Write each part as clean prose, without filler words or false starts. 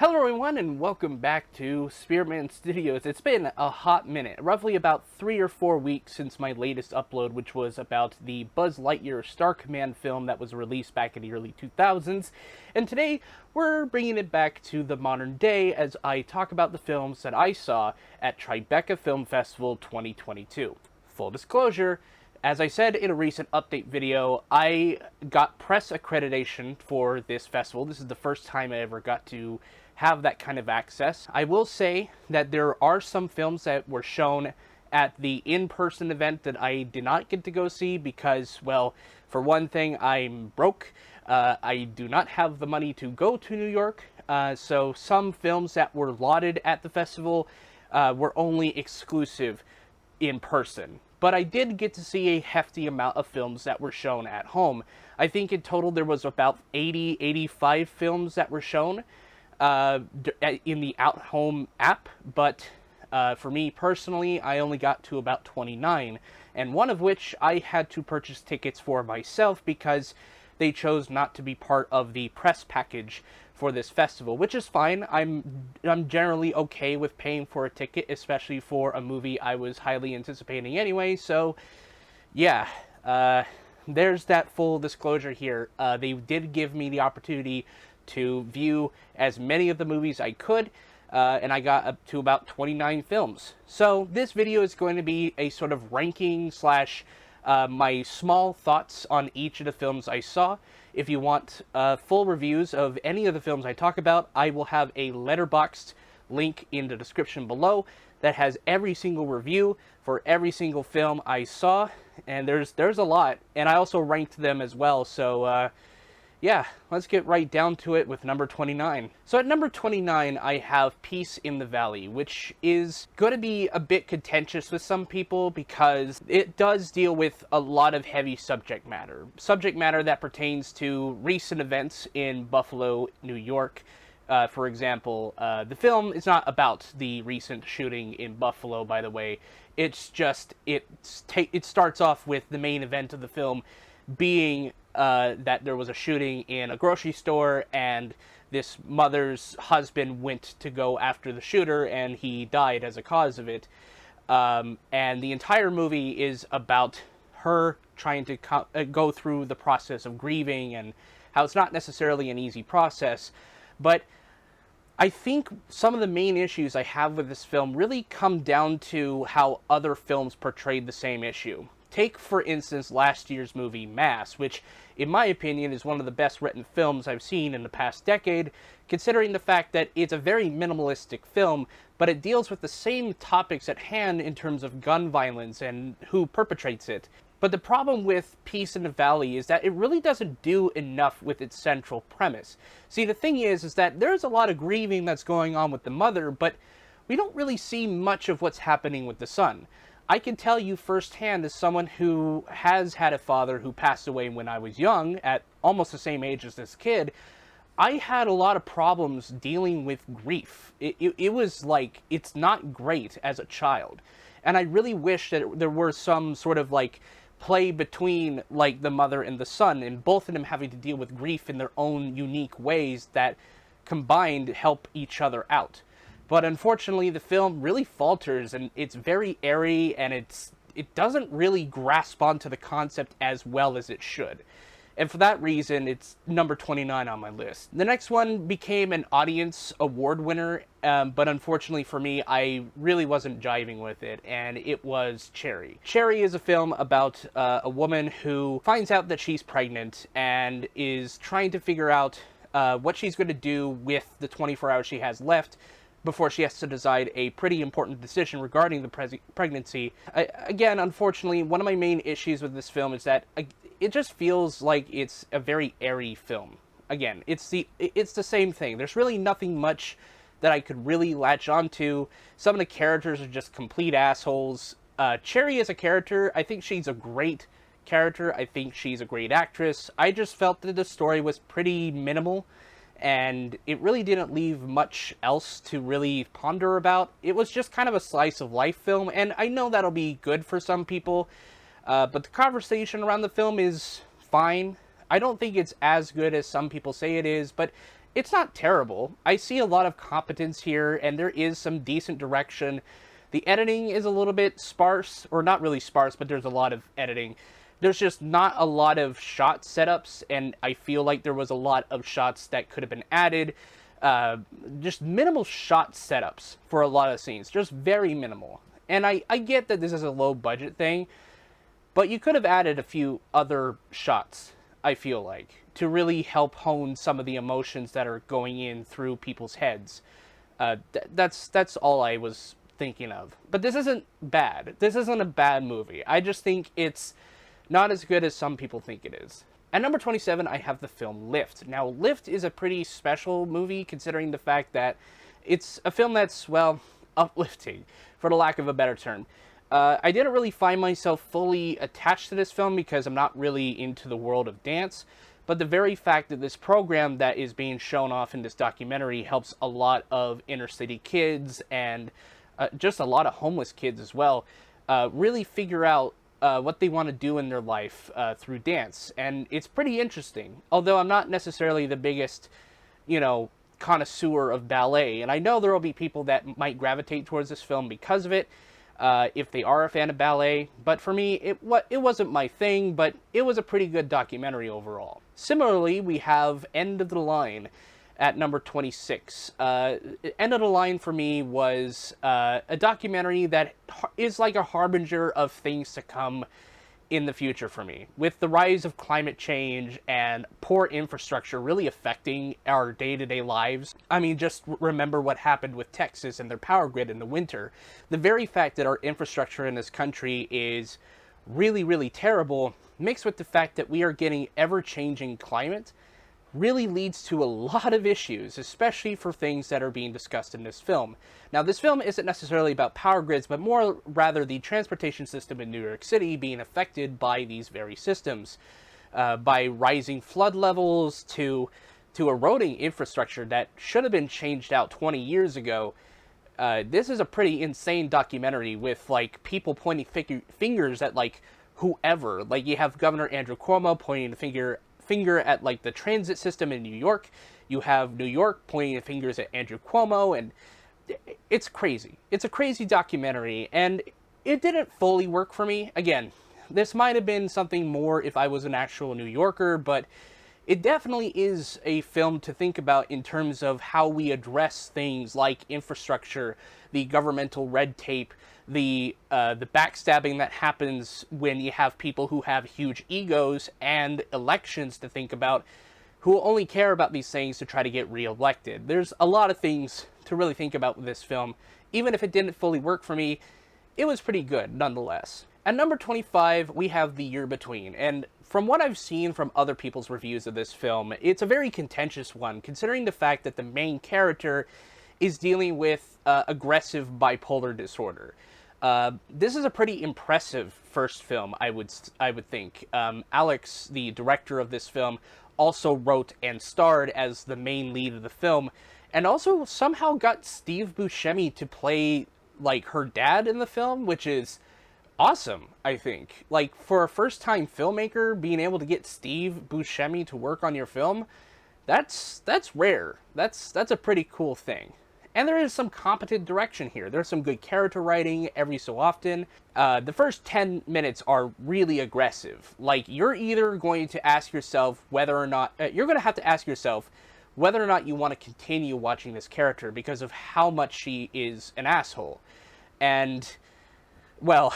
Hello everyone and welcome back to Spearman Studios. It's been a hot minute, roughly about 3 or 4 weeks since my latest upload, which was about the Buzz Lightyear Star Command film that was released back in the early 2000s. And today we're bringing it back to the modern day as I talk about the films that I saw at Tribeca Film Festival 2022. Full disclosure, as I said in a recent update video, I got press accreditation for this festival. This is the first time I ever got to have that kind of access. I will say that there are some films that were shown at the in-person event that I did not get to go see because, well, for one thing, I'm broke. I do not have the money to go to New York, so some films that were lauded at the festival were only exclusive in person. But I did get to see a hefty amount of films that were shown at home. I think in total there was about 85 films that were shown in the Out Home app, but for me personally, I only got to about 29, and one of which I had to purchase tickets for myself because they chose not to be part of the press package for this festival, which is fine. I'm generally okay with paying for a ticket, especially for a movie I was highly anticipating anyway, so yeah, there's that full disclosure here. They did give me the opportunity to view as many of the movies I could, and I got up to about 29 films. So this video is going to be a sort of ranking slash my small thoughts on each of the films I saw. If you want full reviews of any of the films I talk about, I will have a Letterboxd link in the description below that has every single review for every single film I saw, and there's a lot, and I also ranked them as well, so yeah, let's get right down to it with number 29. So at number 29, I have Peace in the Valley, which is going to be a bit contentious with some people because it does deal with a lot of heavy subject matter. Subject matter that pertains to recent events in Buffalo, New York. For example, the film is not about the recent shooting in Buffalo, by the way. It's just, it starts off with the main event of the film being that there was a shooting in a grocery store, and this mother's husband went to go after the shooter, and he died as a cause of it. And the entire movie is about her trying to go through the process of grieving, and how it's not necessarily an easy process. But I think some of the main issues I have with this film really come down to how other films portrayed the same issue. Take, for instance, last year's movie, Mass, which, in my opinion, is one of the best written films I've seen in the past decade, considering the fact that it's a very minimalistic film, but it deals with the same topics at hand in terms of gun violence and who perpetrates it. But the problem with Peace in the Valley is that it really doesn't do enough with its central premise. See, the thing is that there's a lot of grieving that's going on with the mother, but we don't really see much of what's happening with the son. I can tell you firsthand, as someone who has had a father who passed away when I was young, at almost the same age as this kid, I had a lot of problems dealing with grief. It was like, it's not great as a child. And I really wish that there were some sort of like play between like the mother and the son, and both of them having to deal with grief in their own unique ways that combined help each other out. But unfortunately, the film really falters, and it's very airy, and it doesn't really grasp onto the concept as well as it should. And for that reason, it's number 29 on my list. The next one became an audience award winner, but unfortunately for me, I really wasn't jiving with it, and it was Cherry. Cherry is a film about a woman who finds out that she's pregnant and is trying to figure out what she's going to do with the 24 hours she has left before she has to decide a pretty important decision regarding the pregnancy. Again, unfortunately, one of my main issues with this film is that it just feels like it's a very airy film. Again, it's the same thing. There's really nothing much that I could really latch onto. Some of the characters are just complete assholes. Cherry as a character, I think she's a great character. I think she's a great actress. I just felt that the story was pretty minimal, and it really didn't leave much else to really ponder about. It was just kind of a slice of life film, and I know that'll be good for some people, but the conversation around the film is fine. I don't think it's as good as some people say it is, but It's not terrible. I see a lot of competence here, and there is some decent direction. The editing is a little bit sparse, or not really sparse, but there's a lot of editing. There's just not a lot of shot setups, and I feel like there was a lot of shots that could have been added. Just minimal shot setups for a lot of scenes, just very minimal. And I get that this is a low budget thing, but you could have added a few other shots, I feel like, to really help hone some of the emotions that are going in through people's heads. That's all I was thinking of. But this isn't bad. This isn't a bad movie. I just think it's not as good as some people think it is. At number 27, I have the film Lift. Now, Lift is a pretty special movie, considering the fact that it's a film that's, well, uplifting, for the lack of a better term. I didn't really find myself fully attached to this film because I'm not really into the world of dance, but the very fact that this program that is being shown off in this documentary helps a lot of inner city kids and just a lot of homeless kids as well really figure out what they want to do in their life through dance. And it's pretty interesting, although I'm not necessarily the biggest, connoisseur of ballet. And I know there will be people that might gravitate towards this film because of it, if they are a fan of ballet. But for me, it wasn't my thing, but it was a pretty good documentary overall. Similarly, we have End of the Line at number 26. End of the Line for me was a documentary that is like a harbinger of things to come in the future for me. With the rise of climate change and poor infrastructure really affecting our day-to-day lives. I mean, just remember what happened with Texas and their power grid in the winter. The very fact that our infrastructure in this country is really, really terrible, mixed with the fact that we are getting ever-changing climate, really leads to a lot of issues, especially for things that are being discussed in this film. Now, this film isn't necessarily about power grids, but more rather the transportation system in New York City being affected by these very systems, by rising flood levels to eroding infrastructure that should have been changed out 20 years ago. This is a pretty insane documentary with, like, people pointing fingers at, like, whoever. Like, you have Governor Andrew Cuomo pointing a finger at, like, the transit system in New York. You have New York pointing fingers at Andrew Cuomo, and it's crazy. It's a crazy documentary, and it didn't fully work for me. Again, this might have been something more if I was an actual New Yorker, but it definitely is a film to think about in terms of how we address things like infrastructure, the governmental red tape, the backstabbing that happens when you have people who have huge egos, and elections to think about, who only care about these things to try to get reelected. There's a lot of things to really think about with this film. Even if it didn't fully work for me, it was pretty good nonetheless. At number 25, we have The Year Between, and from what I've seen from other people's reviews of this film, it's a very contentious one, considering the fact that the main character is dealing with aggressive bipolar disorder. This is a pretty impressive first film, I would think. Alex, the director of this film, also wrote and starred as the main lead of the film, and also somehow got Steve Buscemi to play, like, her dad in the film, which is awesome, I think. Like, for a first-time filmmaker, being able to get Steve Buscemi to work on your film, that's rare. That's a pretty cool thing. And there is some competent direction here. There's some good character writing every so often. The first 10 minutes are really aggressive. Like, you're either going to ask yourself whether or not... you're going to have to ask yourself whether or not you want to continue watching this character because of how much she is an asshole. And, well...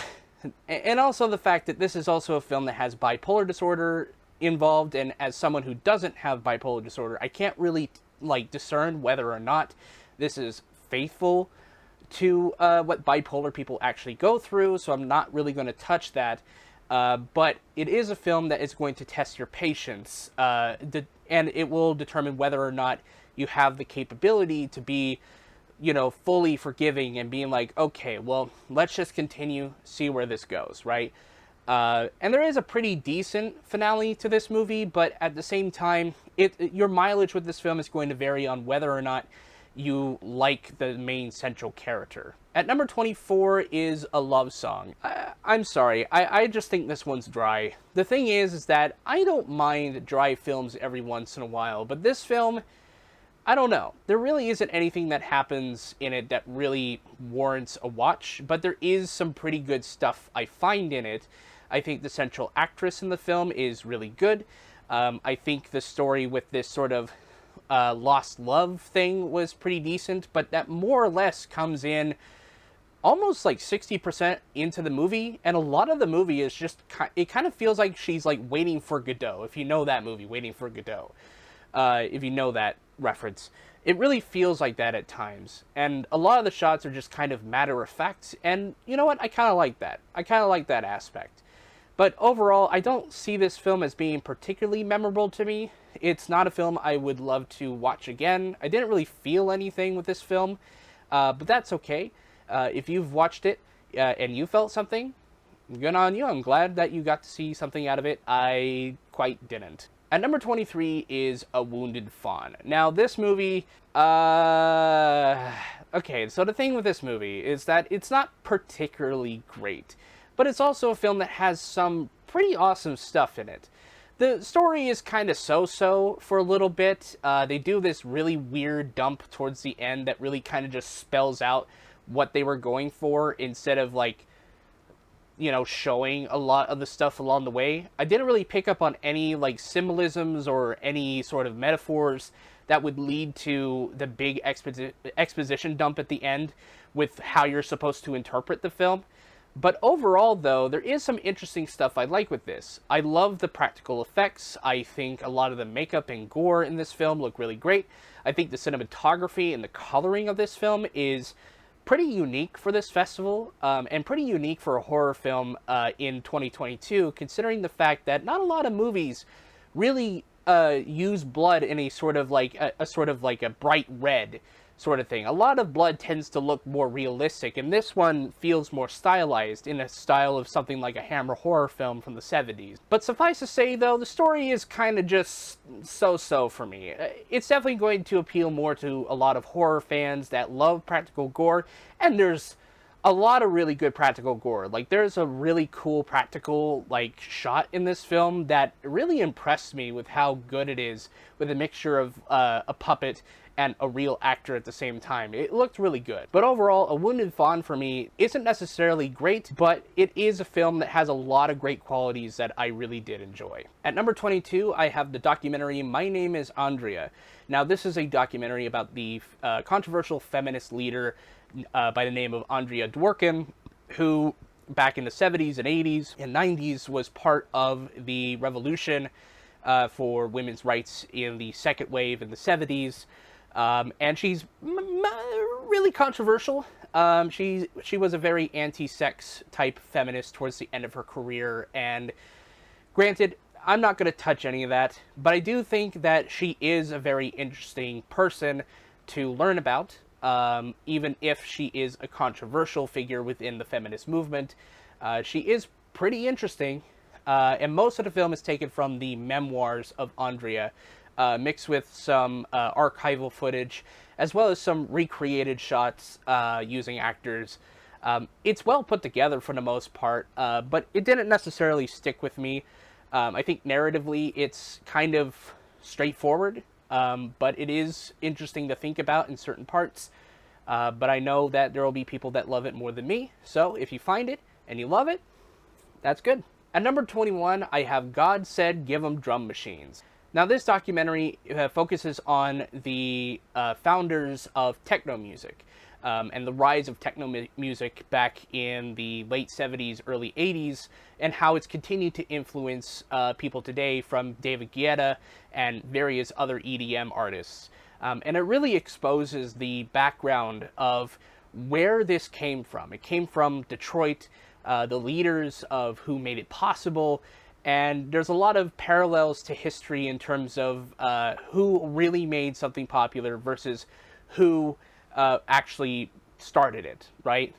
And also the fact that this is also a film that has bipolar disorder involved, and as someone who doesn't have bipolar disorder, I can't really, like, discern whether or not this is faithful to what bipolar people actually go through, so I'm not really going to touch that. But it is a film that is going to test your patience, and it will determine whether or not you have the capability to be, fully forgiving and being like, okay, well, let's just continue, see where this goes, right? And there is a pretty decent finale to this movie, but at the same time, your mileage with this film is going to vary on whether or not you like the main central character. At number 24 is A Love Song. I'm sorry, I just think this one's dry. The thing is that I don't mind dry films every once in a while, but this film I don't know. There really isn't anything that happens in it that really warrants a watch, but there is some pretty good stuff I find in it. I think the central actress in the film is really good. I think the story with this sort of lost love thing was pretty decent, but that more or less comes in almost like 60% into the movie, and a lot of the movie is just, it kind of feels like she's like Waiting for Godot, if you know that movie, Waiting for Godot. If you know that reference. It really feels like that at times. And a lot of the shots are just kind of matter of fact. And you know what? I kind of like that. I kind of like that aspect. But overall, I don't see this film as being particularly memorable to me. It's not a film I would love to watch again. I didn't really feel anything with this film. But that's okay. If you've watched it and you felt something, good on you. I'm glad that you got to see something out of it. I quite didn't. At number 23 is A Wounded Fawn. Now, this movie, okay, so the thing with this movie is that it's not particularly great, but it's also a film that has some pretty awesome stuff in it. The story is kind of so-so for a little bit. They do this really weird dump towards the end that really kind of just spells out what they were going for instead of, like, you know, showing a lot of the stuff along the way. I didn't really pick up on any, like, symbolisms or any sort of metaphors that would lead to the big exposition dump at the end with how you're supposed to interpret the film. But overall, though, there is some interesting stuff I like with this. I love the practical effects. I think a lot of the makeup and gore in this film look really great. I think the cinematography and the coloring of this film is pretty unique for this festival, and pretty unique for a horror film in 2022, considering the fact that not a lot of movies really use blood in a sort of like a bright red sort of thing. A lot of blood tends to look more realistic, and this one feels more stylized in a style of something like a Hammer horror film from the 70s. But suffice to say, though, the story is kind of just so-so for me. It's definitely going to appeal more to a lot of horror fans that love practical gore, and there's a lot of really good practical gore. Like, there's a really cool practical, like, shot in this film that really impressed me with how good it is, with a mixture of a puppet and a real actor at the same time. It looked really good. But overall, A Wounded Fawn for me isn't necessarily great, but it is a film that has a lot of great qualities that I really did enjoy. At number 22, I have the documentary My Name is Andrea. Now, this is a documentary about the controversial feminist leader by the name of Andrea Dworkin, who back in the 70s and 80s and 90s was part of the revolution for women's rights in the second wave in the 70s. And she's really controversial. She was a very anti-sex type feminist towards the end of her career, and granted, I'm not going to touch any of that, but I do think that she is a very interesting person to learn about, even if she is a controversial figure within the feminist movement. She is pretty interesting, and most of the film is taken from the memoirs of Andrea, mixed with some archival footage, as well as some recreated shots using actors. It's well put together for the most part, but it didn't necessarily stick with me. I think narratively it's kind of straightforward, but it is interesting to think about in certain parts. But I know that there will be people that love it more than me, so if you find it and you love it, that's good. At number 21, I have God Said Give 'Em Drum Machines. Now, this documentary focuses on the founders of techno music and the rise of techno music back in the late 70s, early 80s, and how it's continued to influence people today, from David Guetta and various other EDM artists. And it really exposes the background of where this came from. It came from Detroit, the leaders of who made it possible. And there's a lot of parallels to history in terms of who really made something popular versus who actually started it, right?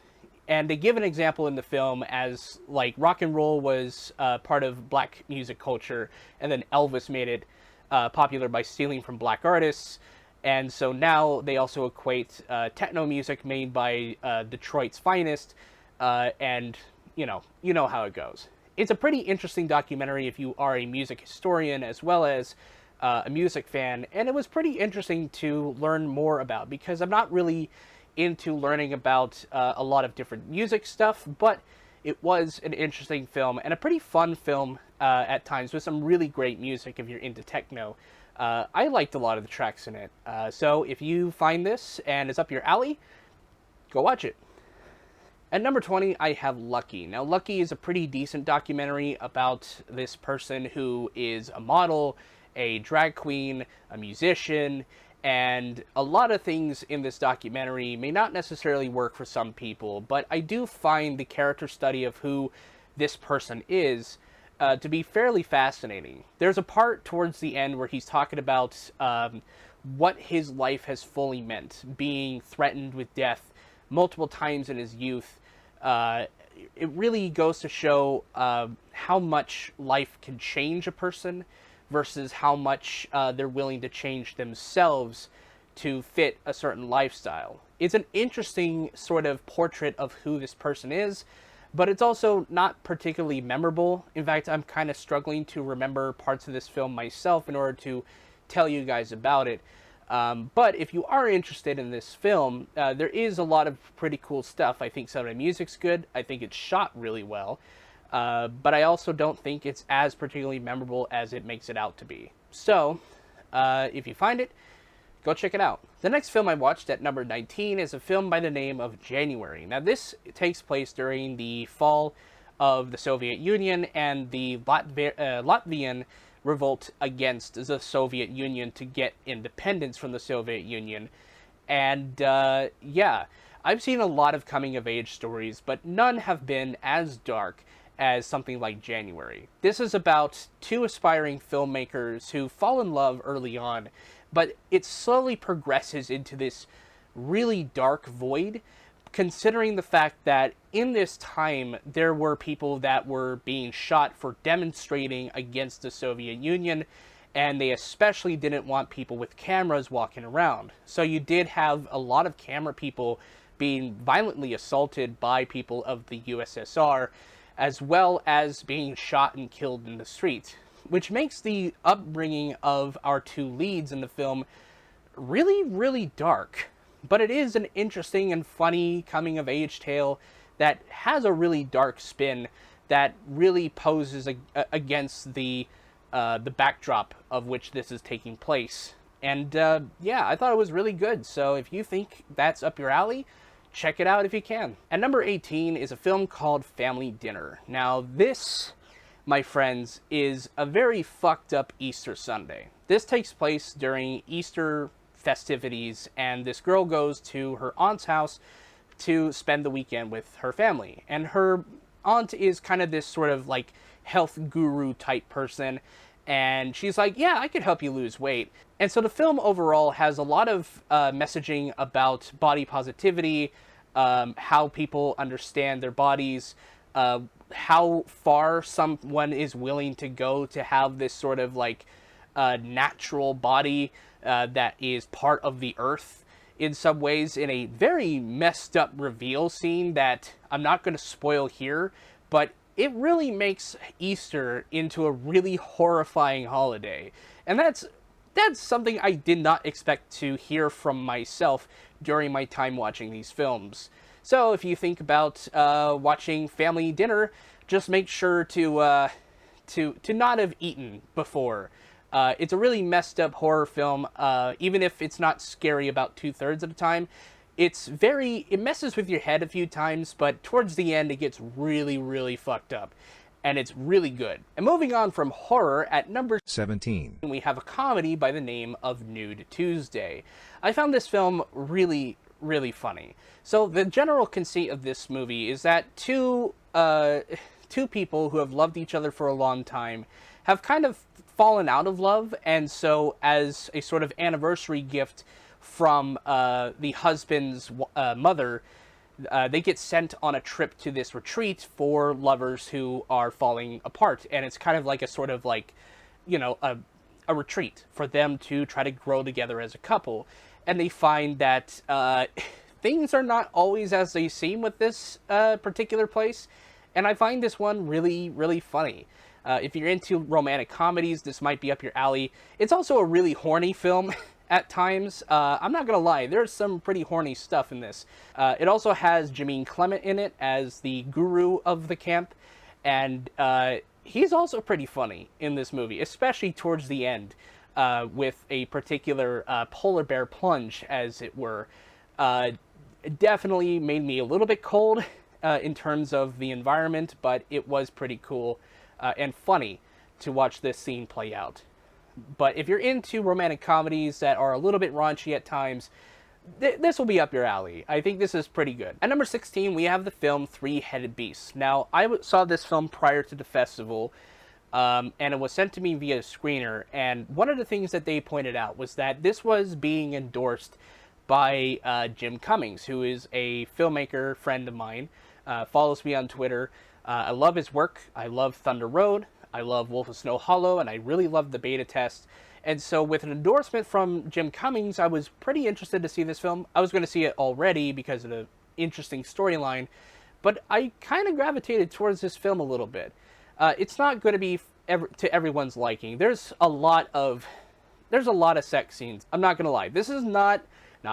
And they give an example in the film as, like, rock and roll was part of black music culture, and then Elvis made it popular by stealing from black artists. And so now they also equate techno music made by Detroit's finest, and you know how it goes. It's a pretty interesting documentary if you are a music historian as well as a music fan, and it was pretty interesting to learn more about, because I'm not really into learning about a lot of different music stuff, but it was an interesting film and a pretty fun film at times, with some really great music if you're into techno. I liked a lot of the tracks in it. So if you find this and it's up your alley, go watch it. At number 20, I have Lucky. Now, Lucky is a pretty decent documentary about this person who is a model, a drag queen, a musician, and a lot of things in this documentary may not necessarily work for some people, but I do find the character study of who this person is to be fairly fascinating. There's a part towards the end where he's talking about what his life has fully meant, being threatened with death multiple times in his youth. It really goes to show how much life can change a person versus how much they're willing to change themselves to fit a certain lifestyle. It's an interesting sort of portrait of who this person is, but it's also not particularly memorable. In fact, I'm kind of struggling to remember parts of this film myself in order to tell you guys about it. But if you are interested in this film, there is a lot of pretty cool stuff. I think some of the music's good. I think it's shot really well. But I also don't think it's as particularly memorable as it makes it out to be. So, if you find it, go check it out. The next film I watched at number 19 is a film by the name of January. Now, this takes place during the fall of the Soviet Union and the Latvian revolt against the Soviet Union to get independence from the Soviet Union. And yeah, I've seen a lot of coming-of-age stories, but none have been as dark as something like January. This is about two aspiring filmmakers who fall in love early on, but it slowly progresses into this really dark void, considering the fact that in this time there were people that were being shot for demonstrating against the Soviet Union, and they especially didn't want people with cameras walking around. So you did have a lot of camera people being violently assaulted by people of the USSR, as well as being shot and killed in the street, which makes the upbringing of our two leads in the film really, really dark. But it is an interesting and funny coming-of-age tale that has a really dark spin that really poses against the backdrop of which this is taking place. And yeah, I thought it was really good. So if you think that's up your alley, check it out if you can. At number 18 is a film called Family Dinner. Now this, my friends, is a very fucked up Easter Sunday. This takes place during Easter festivities, and this girl goes to her aunt's house to spend the weekend with her family. And her aunt is kind of this sort of like health guru type person, and she's like, yeah, I could help you lose weight. And so the film overall has a lot of messaging about body positivity, how people understand their bodies, how far someone is willing to go to have this sort of like natural body that is part of the earth in some ways, in a very messed up reveal scene that I'm not going to spoil here, but it really makes Easter into a really horrifying holiday. And that's something I did not expect to hear from myself during my time watching these films. So if you think about watching Family Dinner, just make sure to not have eaten before. It's a really messed up horror film, even if it's not scary about 2/3 of the time. It messes with your head a few times, but towards the end it gets really, really fucked up. And it's really good. And moving on from horror, at number 17, we have a comedy by the name of Nude Tuesday. I found this film really, really funny. So the general conceit of this movie is that two people who have loved each other for a long time have kind of fallen out of love, and so as a sort of anniversary gift from the husband's mother, they get sent on a trip to this retreat for lovers who are falling apart. And it's kind of like a sort of like, you know, a retreat for them to try to grow together as a couple. And they find that things are not always as they seem with this particular place. And I find this one really, really funny. If you're into romantic comedies, this might be up your alley. It's also a really horny film at times. I'm not gonna lie, there's some pretty horny stuff in this. It also has Jameen Clement in it as the guru of the camp, and he's also pretty funny in this movie, especially towards the end, with a particular polar bear plunge, as it were. It definitely made me a little bit cold in terms of the environment, but it was pretty cool and funny to watch this scene play out. But if you're into romantic comedies that are a little bit raunchy at times, this will be up your alley. I think this is pretty good. At number 16, we have the film Three-Headed Beast. Now, I saw this film prior to the festival, and it was sent to me via screener, and one of the things that they pointed out was that this was being endorsed by Jim Cummings, who is a filmmaker friend of mine, follows me on Twitter. I love his work. I love Thunder Road. I love Wolf of Snow Hollow, and I really love the beta test. And so with an endorsement from Jim Cummings, I was pretty interested to see this film. I was going to see it already because of the interesting storyline, but I kind of gravitated towards this film a little bit. It's not going to be to everyone's liking. There's a lot of sex scenes. I'm not going to lie. This is not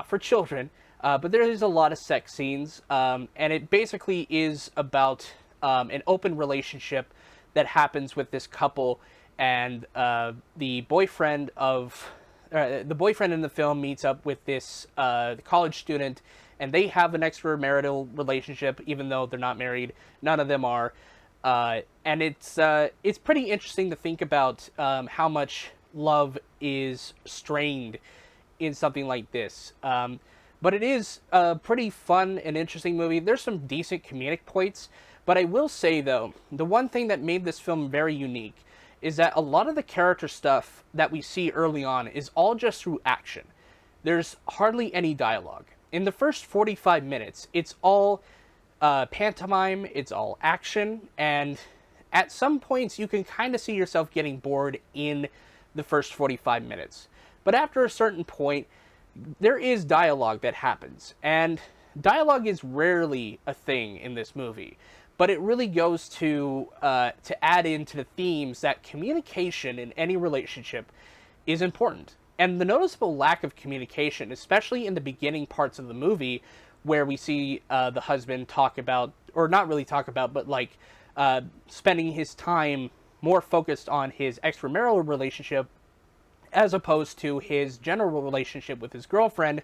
for children, but there is a lot of sex scenes, and it basically is about an open relationship that happens with this couple, and the boyfriend in the film meets up with this college student, and they have an extramarital relationship, even though they're not married. None of them are, and it's pretty interesting to think about how much love is strained in something like this. But it is a pretty fun and interesting movie. There's some decent comedic points, but I will say, though, the one thing that made this film very unique is that a lot of the character stuff that we see early on is all just through action. There's hardly any dialogue. In the first 45 minutes, it's all pantomime, it's all action, and at some points you can kind of see yourself getting bored in the first 45 minutes. But after a certain point, there is dialogue that happens, and dialogue is rarely a thing in this movie, but it really goes to add into the themes that communication in any relationship is important. And the noticeable lack of communication, especially in the beginning parts of the movie, where we see the husband talk about, or not really talk about, but like spending his time more focused on his extramarital relationship as opposed to his general relationship with his girlfriend,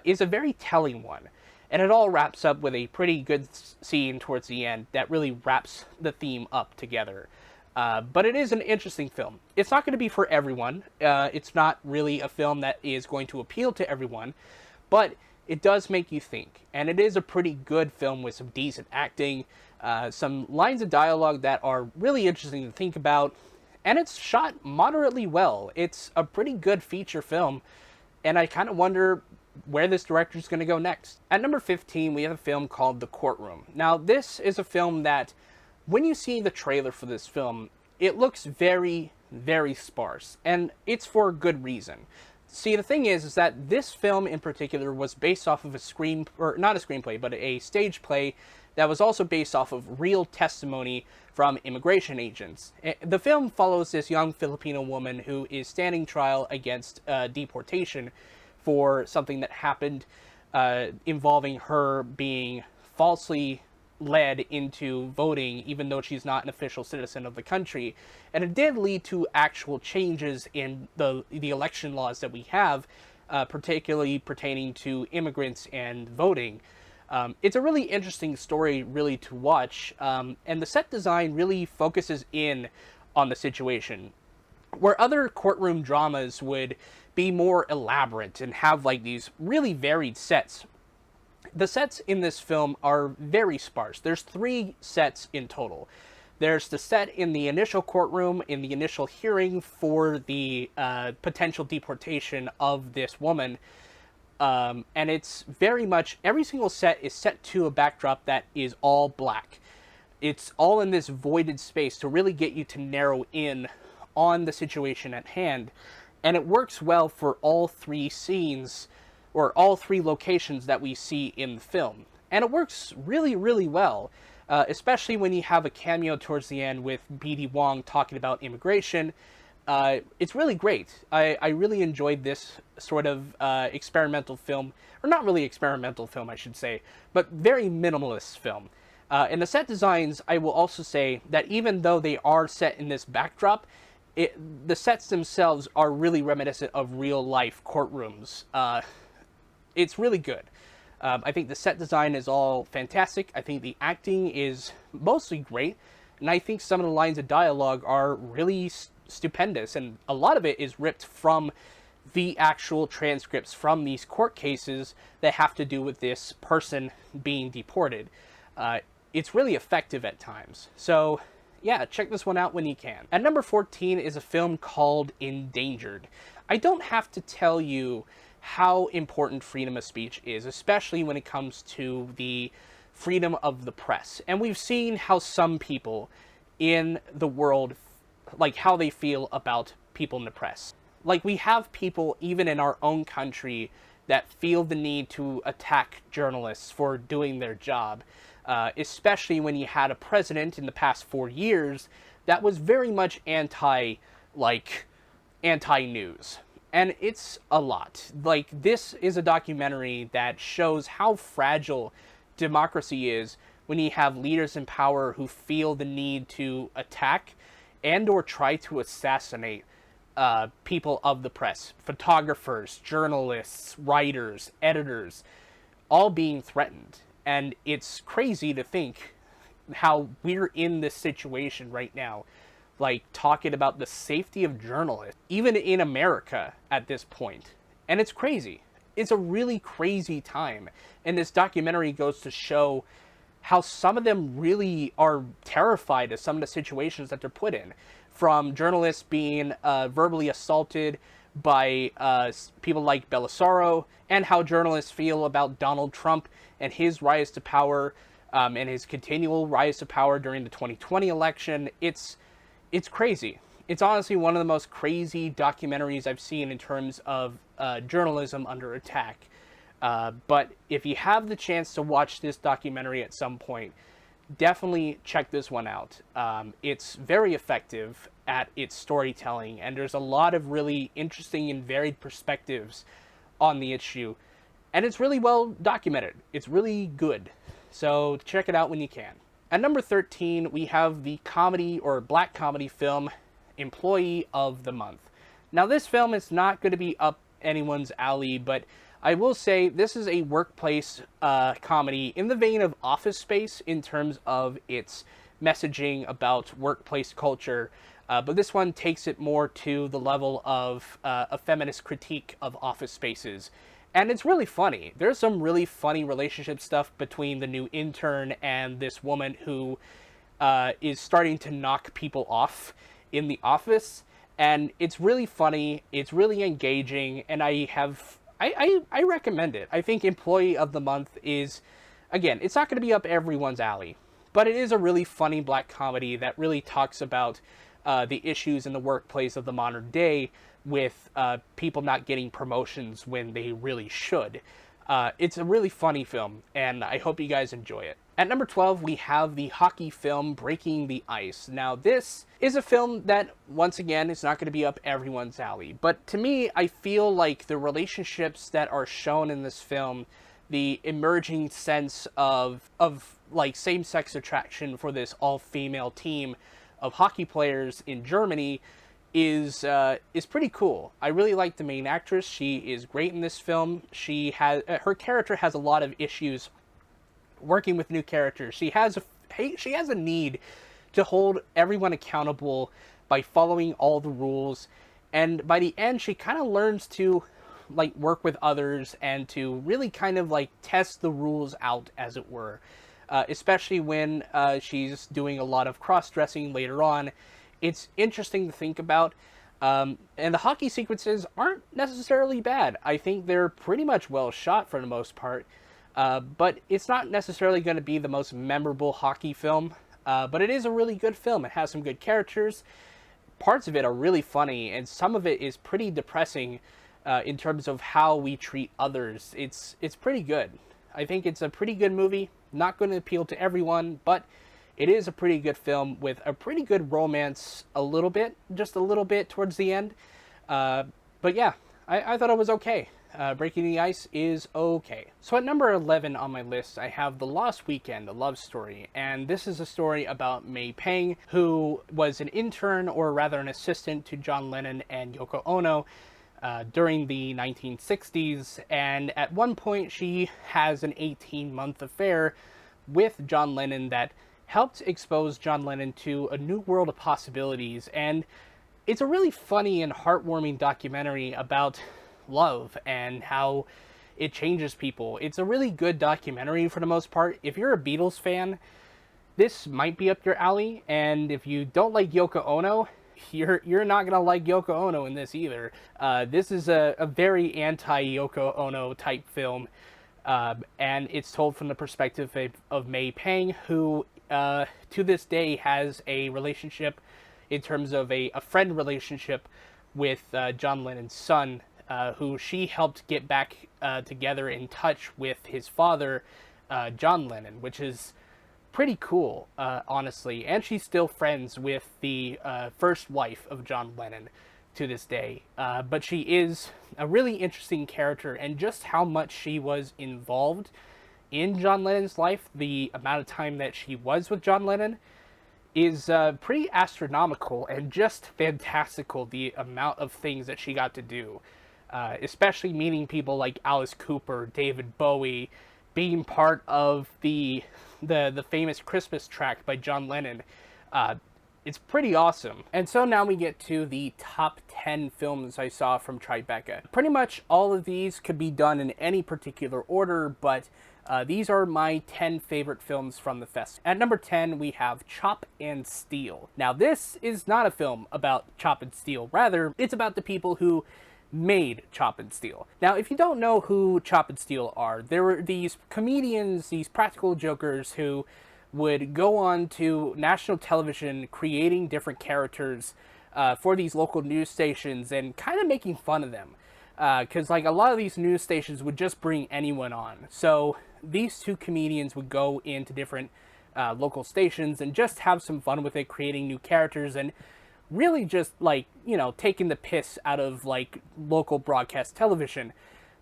is a very telling one. And it all wraps up with a pretty good scene towards the end that really wraps the theme up together. But it is an interesting film. It's not going to be for everyone. It's not really a film that is going to appeal to everyone, but it does make you think. And it is a pretty good film with some decent acting, some lines of dialogue that are really interesting to think about, and it's shot moderately well. It's a pretty good feature film, and I kind of wonder where this director is going to go next. At number 15, we have a film called The Courtroom. Now, this is a film that, when you see the trailer for this film, it looks very, very sparse, and it's for good reason. See, the thing is that this film in particular was based off of not a screenplay, but a stage play that was also based off of real testimony from immigration agents. The film follows this young Filipino woman who is standing trial against deportation for something that happened involving her being falsely led into voting, even though she's not an official citizen of the country. And it did lead to actual changes in the election laws that we have, particularly pertaining to immigrants and voting. It's a really interesting story, really, to watch, and the set design really focuses in on the situation. Where other courtroom dramas would be more elaborate and have like these really varied sets, the sets in this film are very sparse. There's 3 sets in total. There's the set in the initial courtroom, in the initial hearing for the potential deportation of this woman. And it's very much, every single set is set to a backdrop that is all black. It's all in this voided space to really get you to narrow in on the situation at hand. And it works well for all 3 scenes, or all 3 locations that we see in the film. And it works really, really well. especially when you have a cameo towards the end with B.D. Wong talking about immigration. It's really great. I really enjoyed this sort of experimental film, or not really experimental film, I should say, but very minimalist film. And the set designs, I will also say that even though they are set in this backdrop, the sets themselves are really reminiscent of real life courtrooms. It's really good. I think the set design is all fantastic. I think the acting is mostly great. And I think some of the lines of dialogue are really stupendous. And a lot of it is ripped from the actual transcripts from these court cases that have to do with this person being deported. It's really effective at times. So, yeah, check this one out when you can. At number 14 is a film called Endangered. I don't have to tell you how important freedom of speech is, especially when it comes to the freedom of the press. And we've seen how some people in the world, like how they feel about people in the press. Like we have people even in our own country that feel the need to attack journalists for doing their job, especially when you had a president in the past 4 years that was very much anti-news. And it's a lot. Like, this is a documentary that shows how fragile democracy is when you have leaders in power who feel the need to attack and or try to assassinate people of the press. Photographers, journalists, writers, editors, all being threatened. And it's crazy to think how we're in this situation right now, like talking about the safety of journalists, even in America at this point. And it's crazy. It's a really crazy time. And this documentary goes to show how some of them really are terrified of some of the situations that they're put in. From journalists being verbally assaulted by people like Belisaro, and how journalists feel about Donald Trump and his rise to power, and his continual rise to power during the 2020 election. It's crazy. It's honestly one of the most crazy documentaries I've seen in terms of journalism under attack. But if you have the chance to watch this documentary at some point, definitely check this one out. It's very effective at its storytelling, and there's a lot of really interesting and varied perspectives on the issue. And it's really well documented. It's really good. So check it out when you can. At number 13, we have the comedy or black comedy film Employee of the Month. Now, this film is not going to be up anyone's alley, but I will say this is a workplace comedy in the vein of Office Space in terms of its messaging about workplace culture. But this one takes it more to the level of a feminist critique of office spaces. And it's really funny. There's some really funny relationship stuff between the new intern and this woman who is starting to knock people off in the office. And it's really funny. It's really engaging. And I recommend it. I think Employee of the Month is, again, it's not going to be up everyone's alley. But it is a really funny black comedy that really talks about the issues in the workplace of the modern day with people not getting promotions when they really should. It's a really funny film, and I hope you guys enjoy it. At number 12, we have the hockey film Breaking the Ice. Now, this is a film that, once again, is not going to be up everyone's alley. But to me, I feel like the relationships that are shown in this film, the emerging sense of like same-sex attraction for this all-female team of hockey players in Germany is pretty cool. I really like the main actress. She is great in this film. Her character has a lot of issues working with new characters. She has a need to hold everyone accountable by following all the rules, and by the end she kind of learns to like work with others and to really kind of like test the rules out, as it were. Especially when she's doing a lot of cross-dressing later on. It's interesting to think about. And the hockey sequences aren't necessarily bad. I think they're pretty much well shot for the most part. But it's not necessarily going to be the most memorable hockey film. But it is a really good film. It has some good characters. Parts of it are really funny, and some of it is pretty depressing in terms of how we treat others. It's pretty good. I think it's a pretty good movie. Not going to appeal to everyone, but it is a pretty good film with a pretty good romance just a little bit towards the end. But yeah, I thought it was okay. Breaking the Ice is okay. So at number 11 on my list, I have The Lost Weekend, a love story. And this is a story about May Pang, who was an intern, or rather an assistant, to John Lennon and Yoko Ono during the 1960s. And at one point, she has an 18-month affair with John Lennon that helped expose John Lennon to a new world of possibilities. And it's a really funny and heartwarming documentary about love and how it changes people. It's a really good documentary for the most part. If you're a Beatles fan, this might be up your alley. And if you don't like Yoko Ono, you're not gonna like Yoko Ono in this either. This is a very anti-Yoko Ono type film. And it's told from the perspective of May Pang, who to this day has a relationship in terms of a friend relationship with John Lennon's son, who she helped get back together in touch with his father, John Lennon, which is pretty cool, honestly. And she's still friends with the first wife of John Lennon to this day. But she is a really interesting character, and just how much she was involved in John Lennon's life, the amount of time that she was with John Lennon, is pretty astronomical and just fantastical, the amount of things that she got to do. Especially meeting people like Alice Cooper, David Bowie, being part of the famous Christmas track by John Lennon. It's pretty awesome. And so now we get to the top 10 films I saw from Tribeca. Pretty much all of these could be done in any particular order, but these are my 10 favorite films from the fest. At number 10, we have Chop and Steele. Now, this is not a film about Chop and Steele. Rather, it's about the people who made Chop and Steele. Now, if you don't know who Chop and Steele are, there were these comedians, these practical jokers who would go on to national television creating different characters for these local news stations and kind of making fun of them. Because like a lot of these news stations would just bring anyone on. So these two comedians would go into different local stations and just have some fun with it, creating new characters and really just like, you know, taking the piss out of like local broadcast television.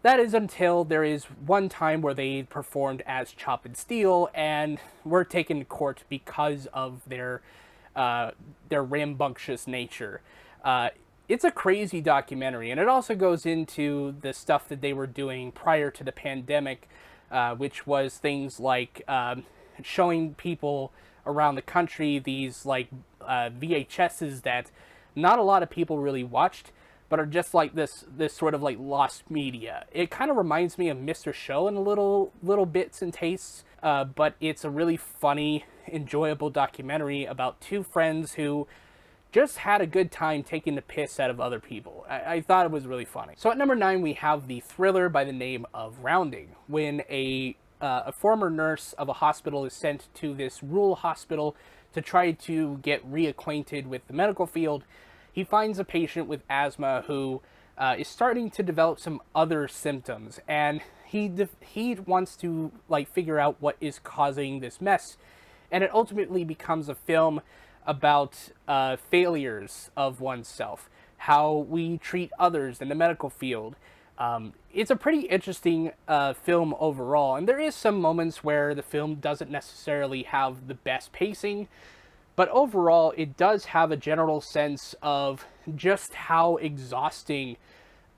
That is until there is one time where they performed as Chop and Steele and were taken to court because of their rambunctious nature. It's a crazy documentary, and it also goes into the stuff that they were doing prior to the pandemic, which was things like showing people around the country these like VHSs that not a lot of people really watched, but are just like this sort of like lost media. It kind of reminds me of Mr. Show in a little bits and tastes, but it's a really funny, enjoyable documentary about two friends who just had a good time taking the piss out of other people. I thought it was really funny. So at number 9, we have the thriller by the name of Rounding, when a former nurse of a hospital is sent to this rural hospital to try to get reacquainted with the medical field. He finds a patient with asthma who is starting to develop some other symptoms, and he wants to like figure out what is causing this mess. And it ultimately becomes a film about failures of oneself, how we treat others in the medical field. It's a pretty interesting film overall, and there is some moments where the film doesn't necessarily have the best pacing, but overall it does have a general sense of just how exhausting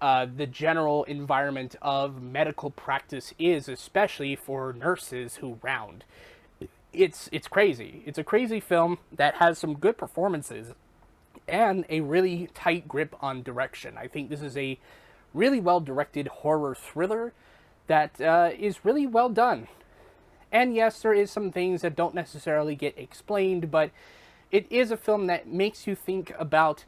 the general environment of medical practice is, especially for nurses who round. It's crazy. It's a crazy film that has some good performances and a really tight grip on direction. I think this is a really well-directed horror thriller that is really well done. And yes, there is some things that don't necessarily get explained, but it is a film that makes you think about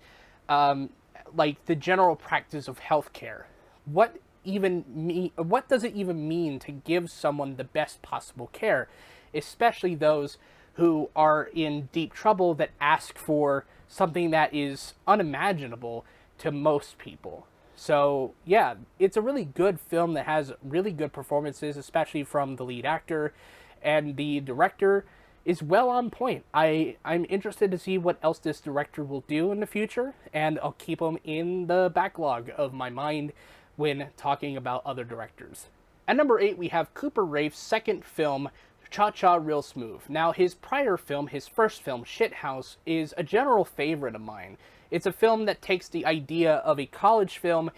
like the general practice of healthcare. What does it even mean to give someone the best possible care, especially those who are in deep trouble that ask for something that is unimaginable to most people? So yeah, it's a really good film that has really good performances, especially from the lead actor, and the director is well on point. I'm interested to see what else this director will do in the future, and I'll keep him in the backlog of my mind when talking about other directors. At number 8, we have Cooper Raif's second film, Cha Cha Real Smooth. Now, his prior film, his first film, Shithouse, is a general favorite of mine. It's a film that takes the idea of a college film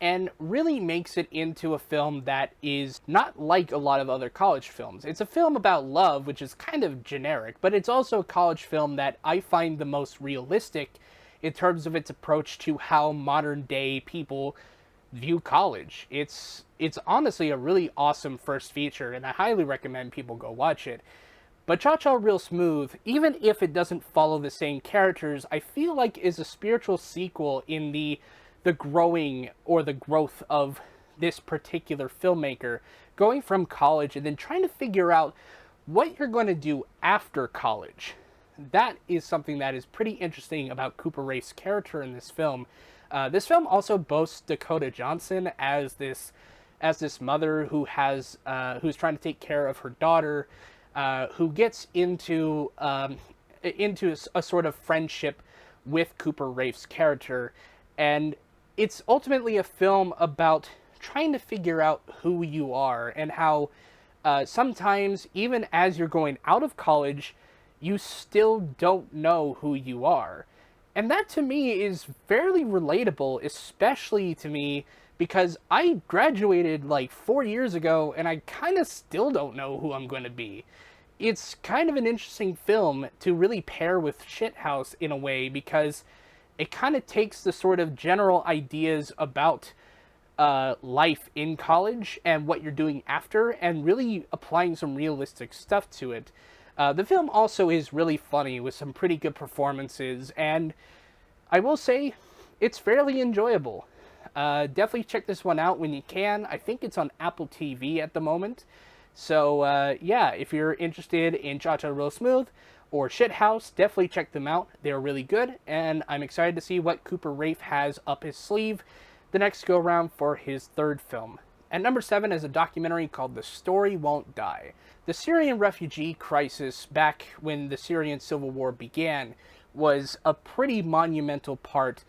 and really makes it into a film that is not like a lot of other college films. It's a film about love, which is kind of generic, but it's also a college film that I find the most realistic in terms of its approach to how modern day people view college. It's honestly a really awesome first feature, and I highly recommend people go watch it. But Cha Cha Real Smooth, even if it doesn't follow the same characters, I feel like is a spiritual sequel in the growing or the growth of this particular filmmaker, going from college and then trying to figure out what you're going to do after college. That is something that is pretty interesting about Cooper Raif's character in this film. This film also boasts Dakota Johnson as this mother who has who's trying to take care of her daughter, who gets into a sort of friendship with Cooper Raif's character, and it's ultimately a film about trying to figure out who you are and how sometimes even as you're going out of college, you still don't know who you are. And that to me is fairly relatable, especially to me because I graduated like 4 years ago and I kind of still don't know who I'm going to be. It's kind of an interesting film to really pair with Shithouse in a way because it kind of takes the sort of general ideas about life in college and what you're doing after and really applying some realistic stuff to it. The film also is really funny with some pretty good performances, and I will say it's fairly enjoyable. Definitely check this one out when you can. I think it's on Apple TV at the moment. So yeah, if you're interested in Cha Cha Real Smooth or Shithouse, definitely check them out. They're really good, and I'm excited to see what Cooper Raif has up his sleeve the next go around for his third film. At number 7 is a documentary called The Story Won't Die. The Syrian refugee crisis back when the Syrian civil war began was a pretty monumental part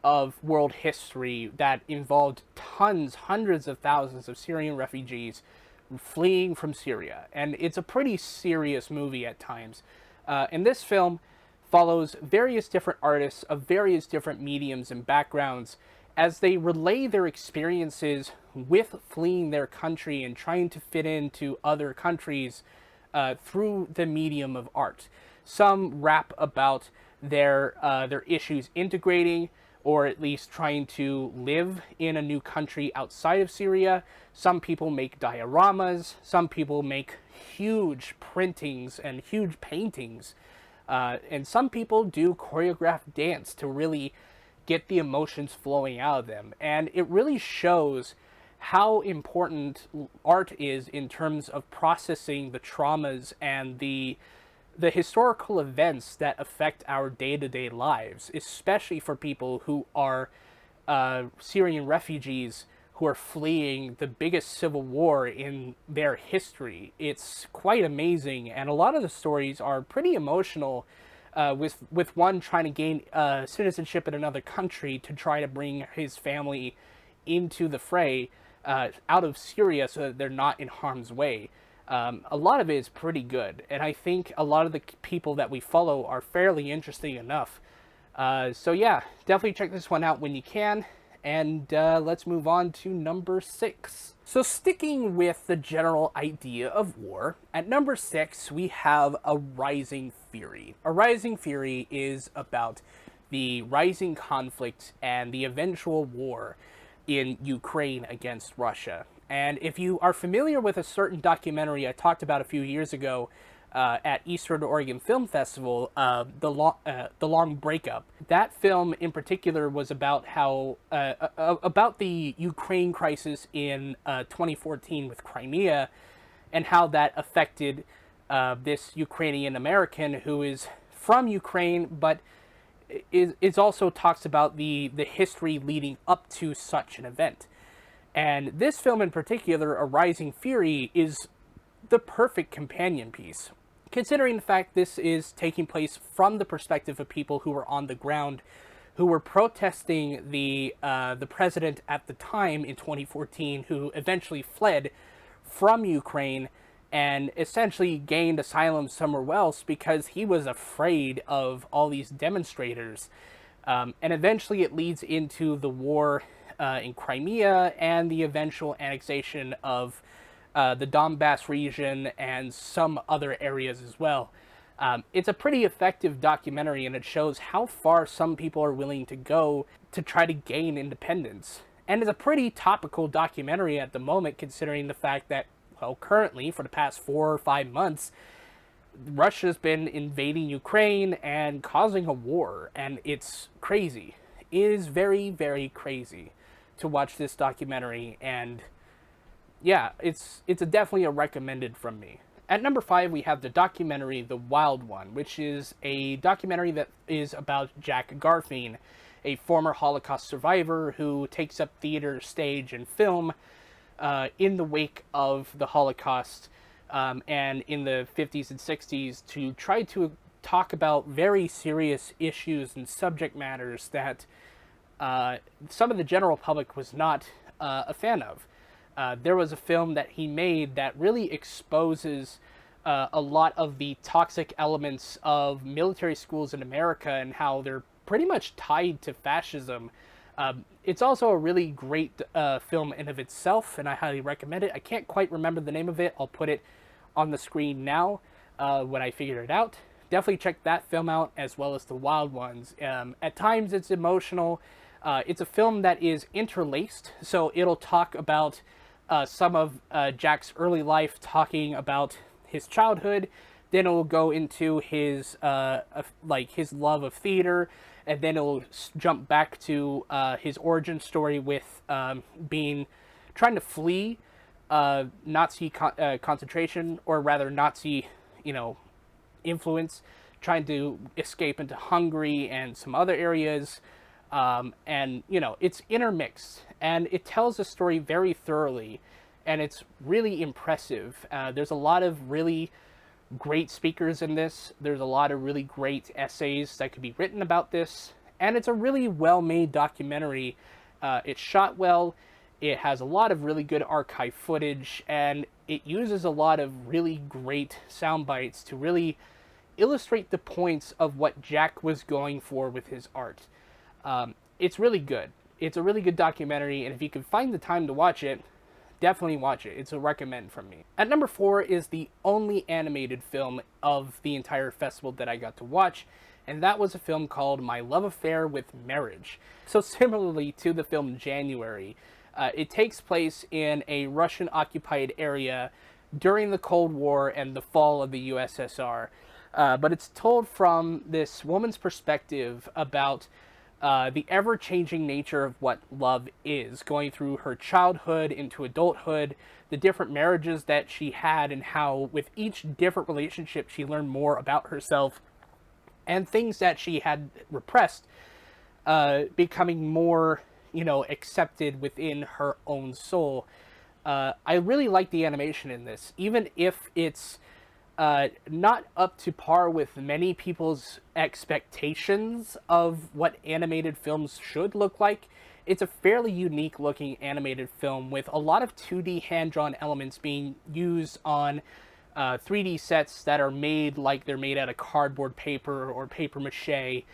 of world history that involved hundreds of thousands of Syrian refugees fleeing from Syria. And it's a pretty serious movie at times. And this film follows various different artists of various different mediums and backgrounds as they relay their experiences with fleeing their country and trying to fit into other countries through the medium of art. Some rap about their issues integrating, or at least trying to live in a new country outside of Syria. Some people make dioramas. Some people make huge printings and huge paintings. And some people do choreographed dance to really get the emotions flowing out of them. And it really shows how important art is in terms of processing the traumas and the historical events that affect our day-to-day lives, especially for people who are Syrian refugees who are fleeing the biggest civil war in their history. It's quite amazing, and a lot of the stories are pretty emotional, with one trying to gain citizenship in another country to try to bring his family into the fray out of Syria so that they're not in harm's way. A lot of it is pretty good, and I think a lot of the people that we follow are fairly interesting enough. So yeah, definitely check this one out when you can, and let's move on to number 6. So sticking with the general idea of war, at number 6 we have A Rising Fury. A Rising Fury is about the rising conflict and the eventual war in Ukraine against Russia. And if you are familiar with a certain documentary I talked about a few years ago at Eastern Oregon Film Festival, The Long Breakup, that film in particular was about how about the Ukraine crisis in 2014 with Crimea, and how that affected this Ukrainian American who is from Ukraine, but is also talks about the history leading up to such an event. And this film in particular, A Rising Fury, is the perfect companion piece, considering the fact this is taking place from the perspective of people who were on the ground, who were protesting the president at the time in 2014, who eventually fled from Ukraine and essentially gained asylum somewhere else because he was afraid of all these demonstrators. And eventually it leads into the war in Crimea and the eventual annexation of the Donbass region and some other areas as well. It's a pretty effective documentary, and it shows how far some people are willing to go to try to gain independence. And it's a pretty topical documentary at the moment, considering the fact that, well, currently, for the past 4 or 5 months, Russia's been invading Ukraine and causing a war, and it's crazy. It is very, very crazy to watch this documentary, and yeah, it's definitely a recommended from me. At number 5, we have the documentary The Wild One, which is a documentary that is about Jack Garfien, a former Holocaust survivor who takes up theater, stage, and film in the wake of the Holocaust and in the 50s and 60s to try to talk about very serious issues and subject matters that some of the general public was not a fan of. There was a film that he made that really exposes a lot of the toxic elements of military schools in America and how they're pretty much tied to fascism. It's also a really great film in of itself, and I highly recommend it. I can't quite remember the name of it. I'll put it on the screen now when I figure it out. Definitely check that film out, as well as The Wild Ones. At times it's emotional. It's a film that is interlaced, so it'll talk about some of Jack's early life, talking about his childhood. Then it will go into his his love of theater, and then it'll jump back to his origin story with trying to flee Nazi concentration, or rather Nazi, influence, trying to escape into Hungary and some other areas. And it's intermixed, and it tells the story very thoroughly, and it's really impressive. There's a lot of really great speakers in this. There's a lot of really great essays that could be written about this, and it's a really well-made documentary. It's shot well. It has a lot of really good archive footage, and it uses a lot of really great sound bites to really illustrate the points of what Jack was going for with his art. It's really good. It's a really good documentary, and if you can find the time to watch it, definitely watch it. It's a recommend from me. At number 4 is the only animated film of the entire festival that I got to watch, and that was a film called My Love Affair with Marriage. So similarly to the film January, it takes place in a Russian-occupied area during the Cold War and the fall of the USSR, but it's told from this woman's perspective about the ever-changing nature of what love is, going through her childhood into adulthood, the different marriages that she had, and how with each different relationship she learned more about herself and things that she had repressed becoming more, accepted within her own soul. I really like the animation in this, even if it's not up to par with many people's expectations of what animated films should look like. It's a fairly unique looking animated film with a lot of 2D hand-drawn elements being used on 3D sets that are made like they're made out of cardboard paper or paper mache.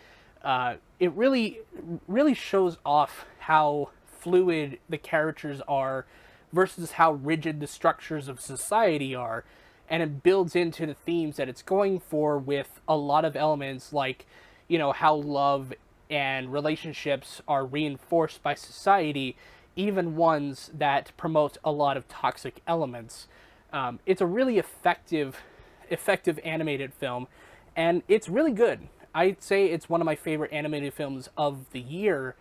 It really shows off how fluid the characters are versus how rigid the structures of society are. And it builds into the themes that it's going for with a lot of elements like, how love and relationships are reinforced by society, even ones that promote a lot of toxic elements. It's a really effective animated film, and it's really good. I'd say it's one of my favorite animated films of the year,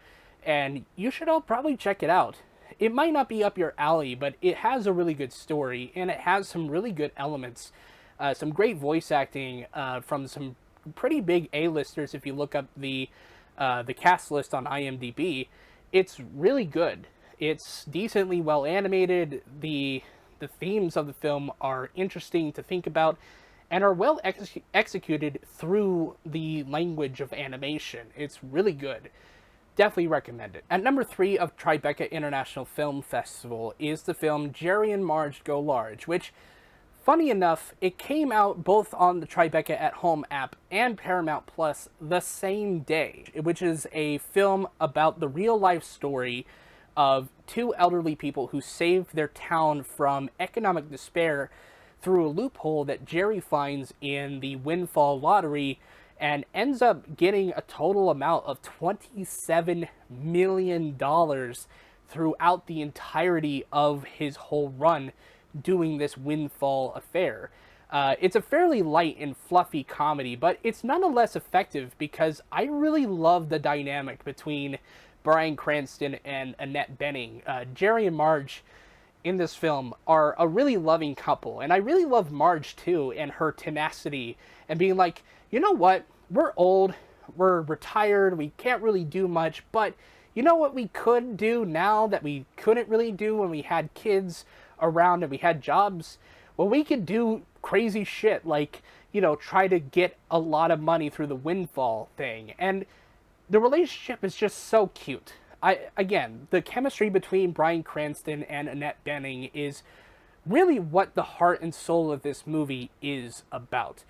and you should all probably check it out. It might not be up your alley, but it has a really good story, and it has some really good elements. Some great voice acting from some pretty big A-listers if you look up the cast list on IMDb. It's really good. It's decently well animated. The themes of the film are interesting to think about and are well executed through the language of animation. It's really good. Definitely recommend it. At number 3 of Tribeca International Film Festival is the film Jerry and Marge Go Large, which, funny enough, it came out both on the Tribeca at Home app and Paramount Plus the same day, which is a film about the real-life story of two elderly people who saved their town from economic despair through a loophole that Jerry finds in the windfall lottery and ends up getting a total amount of $27 million throughout the entirety of his whole run doing this windfall affair. It's a fairly light and fluffy comedy, but it's nonetheless effective because I really love the dynamic between Bryan Cranston and Annette Bening. Jerry and Marge in this film are a really loving couple, and I really love Marge too, and her tenacity and being like, you know what, we're old, we're retired, we can't really do much, but you know what we could do now that we couldn't really do when we had kids around and we had jobs? Well, we could do crazy shit like, you know, try to get a lot of money through the windfall thing. And the relationship is just so cute. Again, the chemistry between Bryan Cranston and Annette Bening is really what the heart and soul of this movie is about.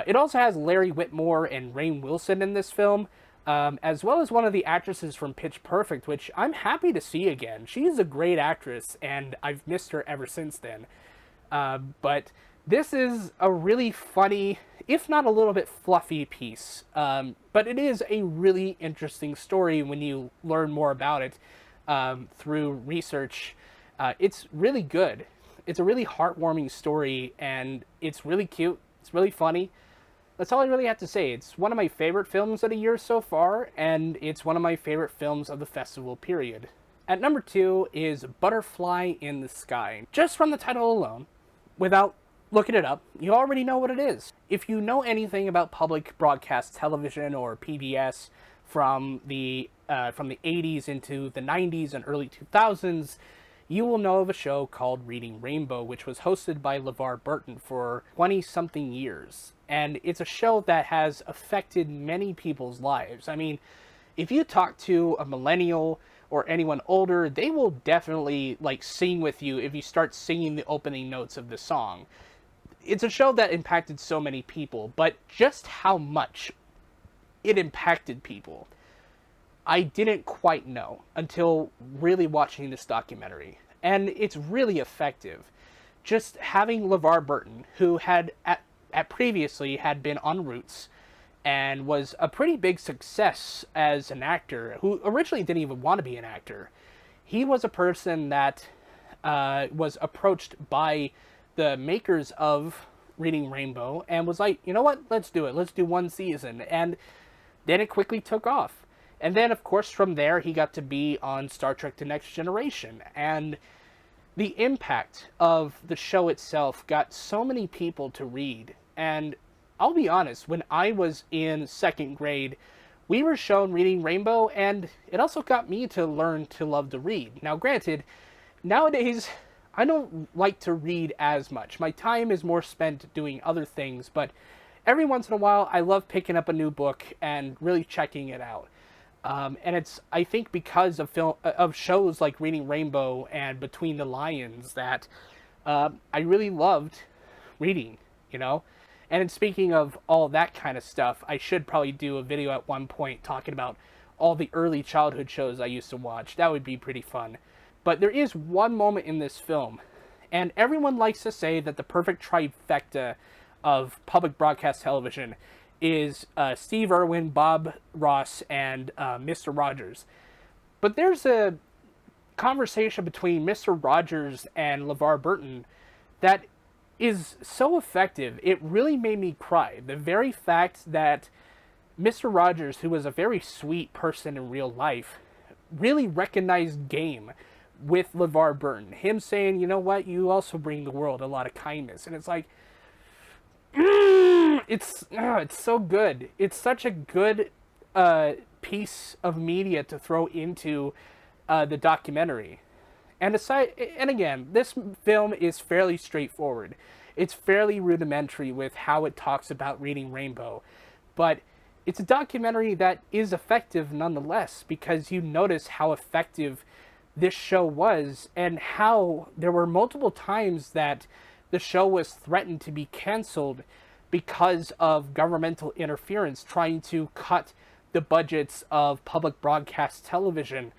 It also has Larry Whitmore and Rainn Wilson in this film, as well as one of the actresses from Pitch Perfect, which I'm happy to see again. She's a great actress, and I've missed her ever since then. But this is a really funny, if not a little bit fluffy piece, but it is a really interesting story when you learn more about it through research. It's really good. It's a really heartwarming story, and it's really cute. It's really funny. That's all I really have to say. It's one of my favorite films of the year so far, and it's one of my favorite films of the festival period. At number 2 is Butterfly in the Sky. Just from the title alone, without looking it up, you already know what it is. If you know anything about public broadcast television or PBS from the 80s into the 90s and early 2000s, you will know of a show called Reading Rainbow, which was hosted by LeVar Burton for 20-something years. And it's a show that has affected many people's lives. I mean, if you talk to a millennial or anyone older, they will definitely like sing with you if you start singing the opening notes of the song. It's a show that impacted so many people, but just how much it impacted people, I didn't quite know until really watching this documentary. And it's really effective. Just having LeVar Burton, who had previously had been on Roots and was a pretty big success as an actor, who originally didn't even want to be an actor. He was a person that was approached by the makers of Reading Rainbow and was like, you know what, let's do it. Let's do one season. And then it quickly took off. And then, of course, from there, he got to be on Star Trek The Next Generation. And the impact of the show itself got so many people to read. And I'll be honest, when I was in second grade, we were shown Reading Rainbow, and it also got me to learn to love to read. Now, granted, nowadays, I don't like to read as much. My time is more spent doing other things, but every once in a while, I love picking up a new book and really checking it out. And it's, I think, because of shows like Reading Rainbow and Between the Lions that I really loved reading, you know? And speaking of all that kind of stuff, I should probably do a video at one point talking about all the early childhood shows I used to watch. That would be pretty fun. But there is one moment in this film, and everyone likes to say that the perfect trifecta of public broadcast television is Steve Irwin, Bob Ross, and Mr. Rogers. But there's a conversation between Mr. Rogers and LeVar Burton that is so effective. It really made me cry. The very fact that Mr. Rogers, who was a very sweet person in real life, really recognized game with LeVar Burton. Him saying, you know what, you also bring the world a lot of kindness. And it's like, it's so good. It's such a good piece of media to throw into the documentary. And again, this film is fairly straightforward. It's fairly rudimentary with how it talks about reading Rainbow, but it's a documentary that is effective nonetheless, because you notice how effective this show was and how there were multiple times that the show was threatened to be canceled because of governmental interference trying to cut the budgets of public broadcast television,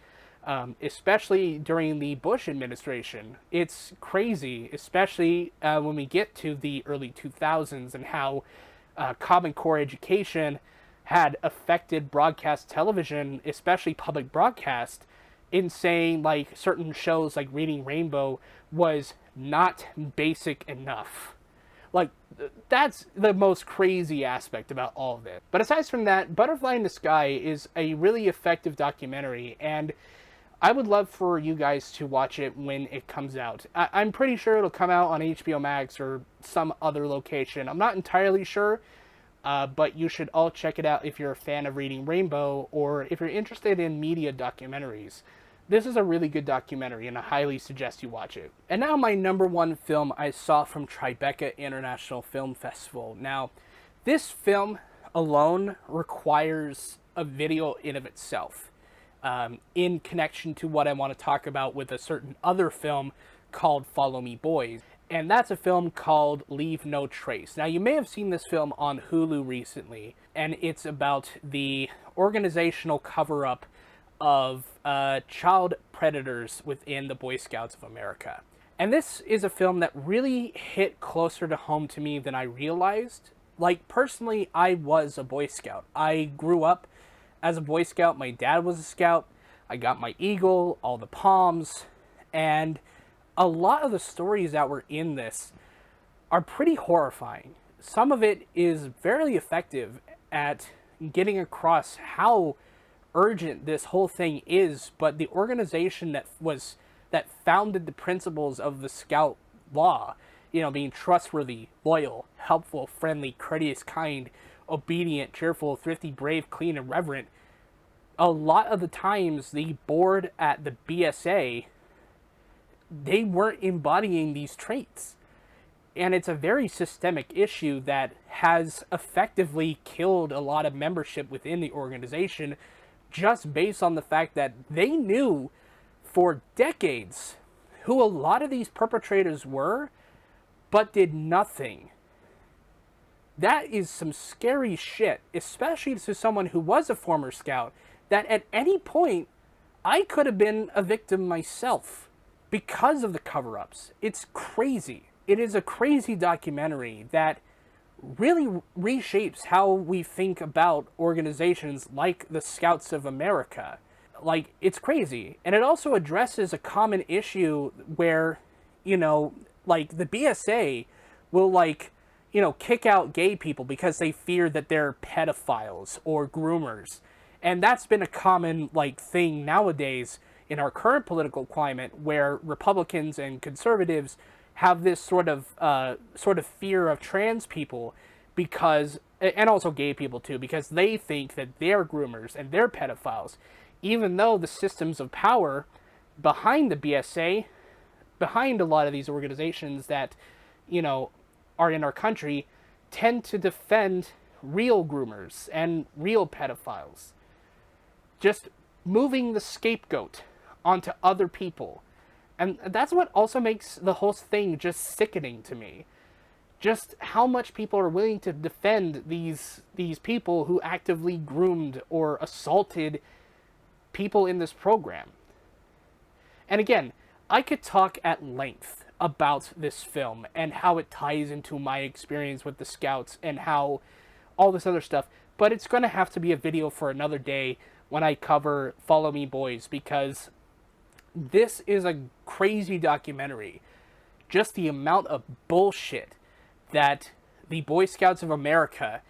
especially during the Bush administration. It's crazy, especially when we get to the early 2000s and how Common Core education had affected broadcast television, especially public broadcast, in saying like certain shows like Reading Rainbow was not basic enough. Like, that's the most crazy aspect about all of it. But aside from that, Butterfly in the Sky is a really effective documentary, and I would love for you guys to watch it when it comes out. I'm pretty sure it'll come out on HBO Max or some other location. I'm not entirely sure, but you should all check it out if you're a fan of Reading Rainbow, or if you're interested in media documentaries. This is a really good documentary, and I highly suggest you watch it. And now my number one film I saw from Tribeca International Film Festival. Now, this film alone requires a video in of itself, in connection to what I want to talk about with a certain other film called Follow Me Boys. And that's a film called Leave No Trace. Now, you may have seen this film on Hulu recently, and it's about the organizational cover-up of child predators within the Boy Scouts of America. And this is a film that really hit closer to home to me than I realized. Like, personally, I was a Boy Scout. I grew up as a Boy Scout. My dad was a Scout. I got my eagle, all the palms, and a lot of the stories that were in this are pretty horrifying. Some of it is very effective at getting across how urgent this whole thing is, but the organization that founded the principles of the Scout law, you know, being trustworthy, loyal, helpful, friendly, courteous, kind, obedient, cheerful, thrifty, brave, clean, and reverent, a lot of the times the board at the BSA, they weren't embodying these traits. And it's a very systemic issue that has effectively killed a lot of membership within the organization, just based on the fact that they knew for decades who a lot of these perpetrators were, but did nothing. That is some scary shit, especially to someone who was a former Scout, that at any point I could have been a victim myself because of the cover-ups. It's crazy. It is a crazy documentary that really reshapes how we think about organizations like the Scouts of America. Like, it's crazy. And it also addresses a common issue where, you know, like, the BSA will, like, you know, kick out gay people because they fear that they're pedophiles or groomers. And that's been a common, like, thing nowadays in our current political climate, where Republicans and conservatives have this sort of fear of trans people, because, and also gay people too, because they think that they're groomers and they're pedophiles, even though the systems of power behind the BSA, behind a lot of these organizations that, you know, are in our country, tend to defend real groomers and real pedophiles. Just moving the scapegoat onto other people. And that's what also makes the whole thing just sickening to me. Just how much people are willing to defend these people who actively groomed or assaulted people in this program. And again, I could talk at length about this film and how it ties into my experience with the Scouts and how all this other stuff, but it's going to have to be a video for another day when I cover Follow Me Boys, because this is a crazy documentary. Just the amount of bullshit that the Boy Scouts of America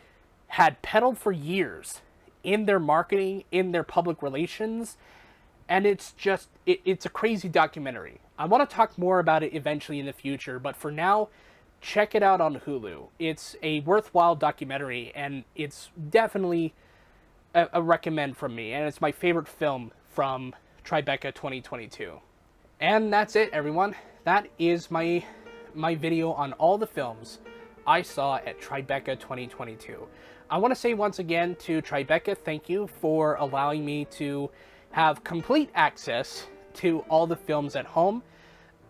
had peddled for years in their marketing, in their public relations, and it's just, it's a crazy documentary. I want to talk more about it eventually in the future, but for now, check it out on Hulu. It's a worthwhile documentary, and it's definitely a recommend from me, and it's my favorite film from Tribeca 2022. And that's it, everyone. That is my video on all the films I saw at Tribeca 2022. I want to say once again to Tribeca, thank you for allowing me to have complete access to all the films at home.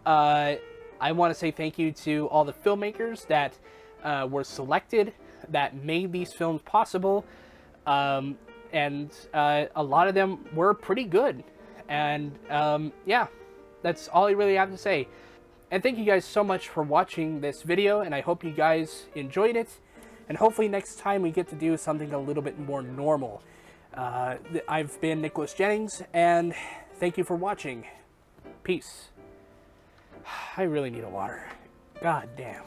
I want to say thank you to all the filmmakers that were selected, that made these films possible. And a lot of them were pretty good. And yeah, that's all I really have to say. And thank you guys so much for watching this video, and I hope you guys enjoyed it. And hopefully next time we get to do something a little bit more normal. I've been Nicholas Jennings, and thank you for watching. Peace. I really need a water. God damn.